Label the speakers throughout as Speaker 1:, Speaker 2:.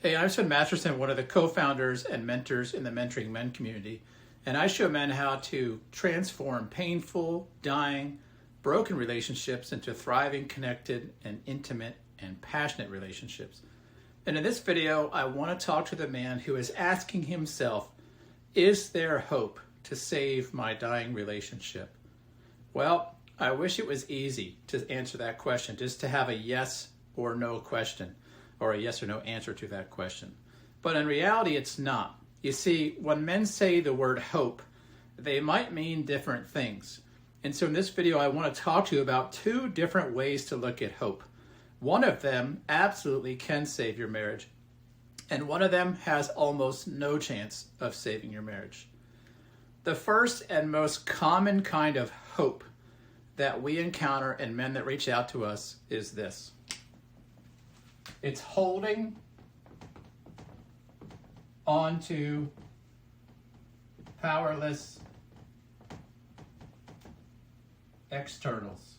Speaker 1: Hey, I'm Sven Masterson, one of the co-founders and mentors in the Mentoring Men community, and I show men how to transform painful, dying, broken relationships into thriving, connected, and intimate and passionate relationships. And in this video, I want to talk to the man who is asking himself, is there hope to save my dying relationship? Well, I wish it was easy to answer that question, just to have a yes or no question, or a yes or no answer to that question. But in reality, it's not. You see, when men say the word hope, they might mean different things. And so in this video, I want to talk to you about two different ways to look at hope. One of them absolutely can save your marriage, and one of them has almost no chance of saving your marriage. The first and most common kind of hope that we encounter in men that reach out to us is this. It's holding onto powerless externals.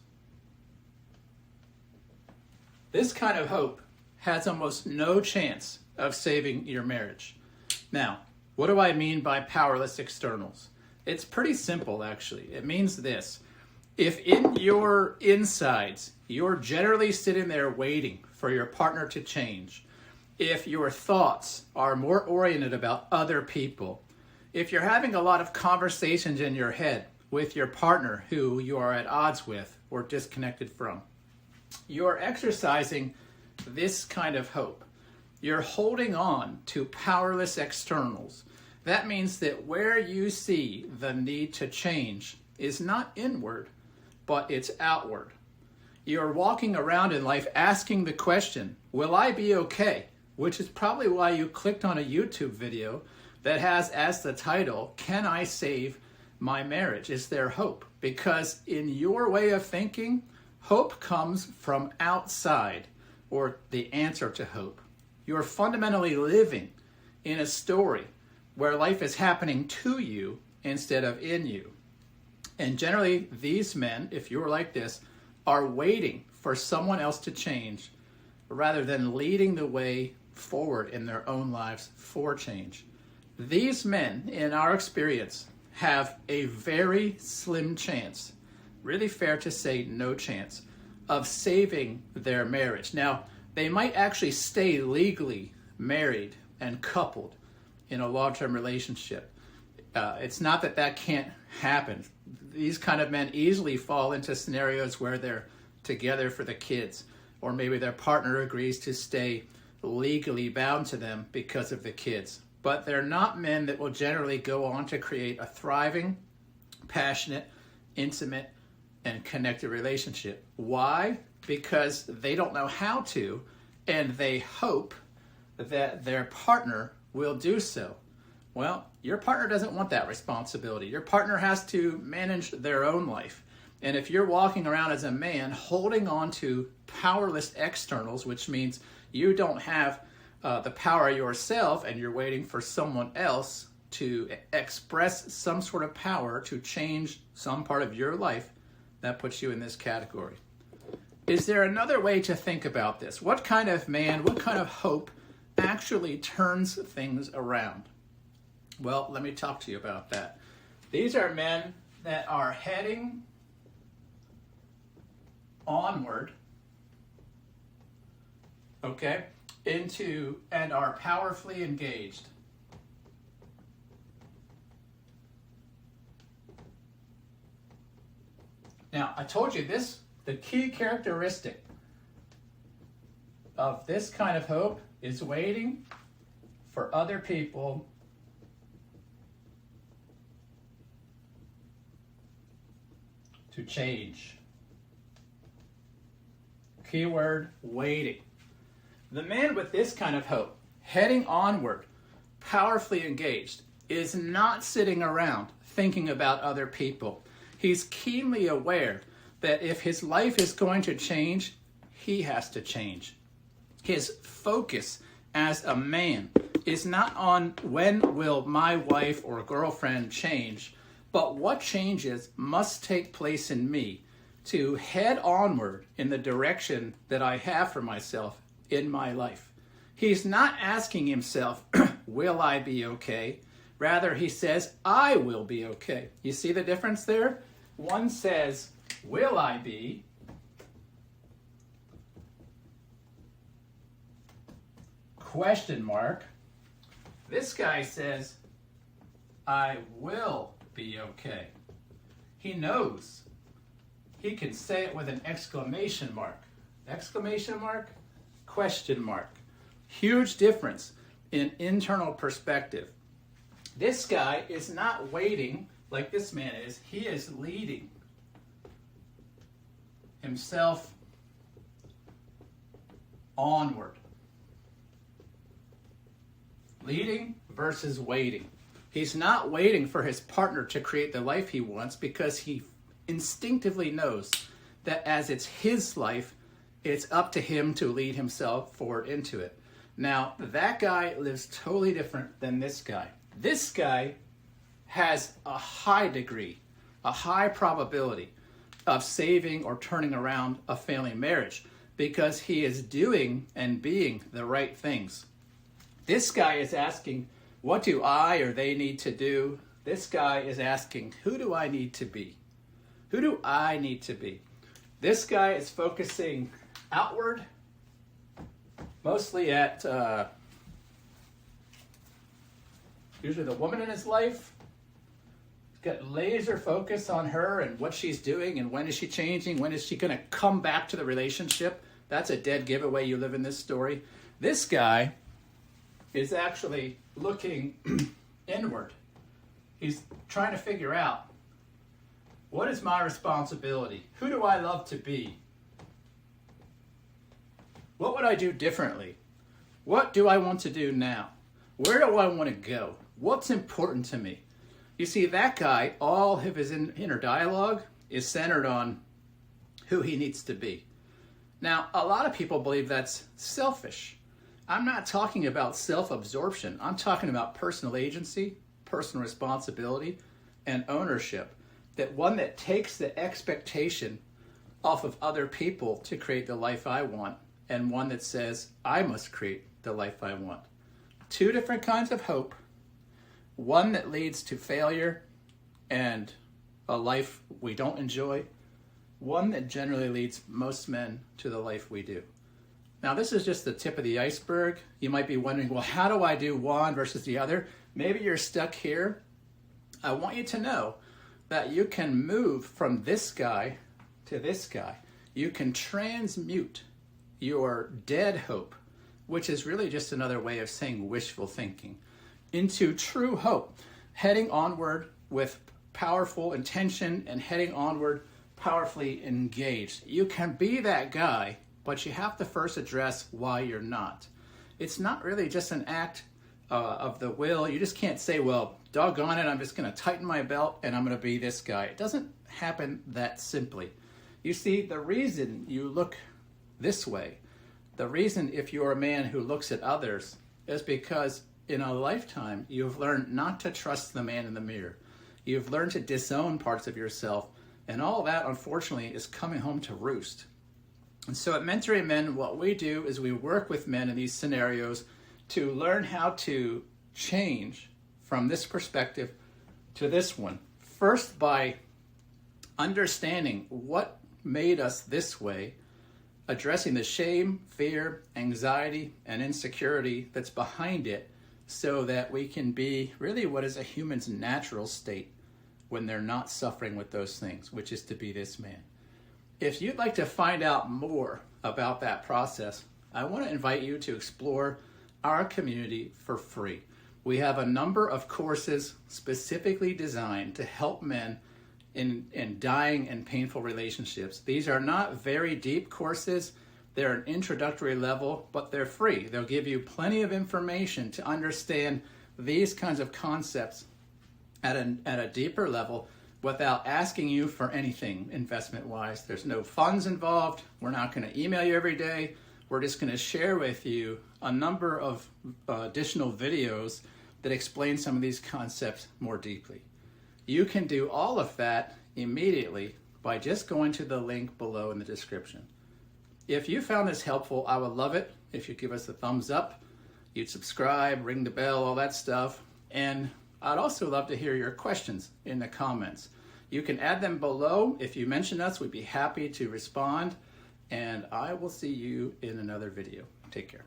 Speaker 1: This kind of hope has almost no chance of saving your marriage. Now, what do I mean by powerless externals? It's pretty simple, actually. It means this. If in your insides, you're generally sitting there waiting for your partner to change, if your thoughts are more oriented about other people, if you're having a lot of conversations in your head with your partner who you are at odds with or disconnected from, you're exercising this kind of hope. You're holding on to powerless externals. That means that where you see the need to change is not inward, but it's outward. You're walking around in life asking the question, will I be okay? Which is probably why you clicked on a YouTube video that has as the title, Can I Save My Marriage? Is there hope? Because in your way of thinking, hope comes from outside, or the answer to hope. You're fundamentally living in a story where life is happening to you instead of in you. And generally, these men, if you're like this, are waiting for someone else to change rather than leading the way forward in their own lives for change. These men, in our experience, have a very slim chance, really fair to say no chance, of saving their marriage. Now, they might actually stay legally married and coupled in a long-term relationship. It's not that that can't happen. These kind of men easily fall into scenarios where they're together for the kids, or maybe their partner agrees to stay legally bound to them because of the kids. But they're not men that will generally go on to create a thriving, passionate, intimate, and connected relationship. Why? Because they don't know how to, and they hope that their partner will do so. Well, your partner doesn't want that responsibility. Your partner has to manage their own life. And if you're walking around as a man holding on to powerless externals, which means you don't have the power yourself and you're waiting for someone else to express some sort of power to change some part of your life, that puts you in this category. Is there another way to think about this? What kind of man, what kind of hope actually turns things around? Well, let me talk to you about that. These are men that are heading onward, okay, into and are powerfully engaged. Now, I told you this, the key characteristic of this kind of hope is waiting for other people to change. Keyword, waiting. The man with this kind of hope, heading onward, powerfully engaged, is not sitting around thinking about other people. He's keenly aware that if his life is going to change, he has to change. His focus as a man is not on when will my wife or girlfriend change, but what changes must take place in me to head onward in the direction that I have for myself in my life. He's not asking himself, will I be okay? Rather, he says, I will be okay. You see the difference there? One says, will I be? Question mark. This guy says, I will be okay. He knows. He can say it with an exclamation mark. Exclamation mark, question mark. Huge difference in internal perspective. This guy is not waiting like this man is. He is leading himself onward. Leading versus waiting. He's not waiting for his partner to create the life he wants because he instinctively knows that as it's his life, it's up to him to lead himself forward into it. Now, that guy lives totally different than this guy. This guy has a high degree, a high probability of saving or turning around a failing marriage because he is doing and being the right things. This guy is asking, what do I or they need to do? This guy is asking, who do I need to be? Who do I need to be? This guy is focusing outward, mostly at usually the woman in his life. He's got laser focus on her and what she's doing and when is she changing, when is she going to come back to the relationship. That's a dead giveaway you live in this story. This guy is actually looking inward. He's trying to figure out, what is my responsibility? Who do I love to be? What would I do differently? What do I want to do now? Where do I want to go? What's important to me? You see, that guy, all of his inner dialogue is centered on who he needs to be. Now, a lot of people believe that's selfish. I'm not talking about self-absorption. I'm talking about personal agency, personal responsibility, and ownership. That one that takes the expectation off of other people to create the life I want, and one that says, I must create the life I want. Two different kinds of hope. One that leads to failure and a life we don't enjoy. One that generally leads most men to the life we do. Now, this is just the tip of the iceberg. You might be wondering, well, how do I do one versus the other? Maybe you're stuck here. I want you to know that you can move from this guy to this guy. You can transmute your dead hope, which is really just another way of saying wishful thinking, into true hope, heading onward with powerful intention and heading onward powerfully engaged. You can be that guy, but you have to first address why you're not. It's not really just an act of the will. You just can't say, well, doggone it, I'm just going to tighten my belt and I'm going to be this guy. It doesn't happen that simply. You see, the reason you look this way, the reason if you're a man who looks at others, is because in a lifetime you've learned not to trust the man in the mirror. You've learned to disown parts of yourself, and all that, unfortunately, is coming home to roost. And so at Mentoring Men, what we do is we work with men in these scenarios to learn how to change from this perspective to this one. First, by understanding what made us this way, addressing the shame, fear, anxiety, and insecurity that's behind it, so that we can be really what is a human's natural state when they're not suffering with those things, which is to be this man. If you'd like to find out more about that process, I want to invite you to explore our community for free. We have a number of courses specifically designed to help men in dying and painful relationships. These are not very deep courses. They're an introductory level, but they're free. They'll give you plenty of information to understand these kinds of concepts at a deeper level without asking you for anything investment-wise. There's no funds involved. We're not going to email you every day. We're just going to share with you a number of additional videos that explain some of these concepts more deeply. You can do all of that immediately by just going to the link below in the description. If you found this helpful, I would love it if you give us a thumbs up. you'd subscribe, ring the bell, all that stuff. And I'd also love to hear your questions in the comments. You can add them below. If you mention us, we'd be happy to respond. And I will see you in another video. Take care.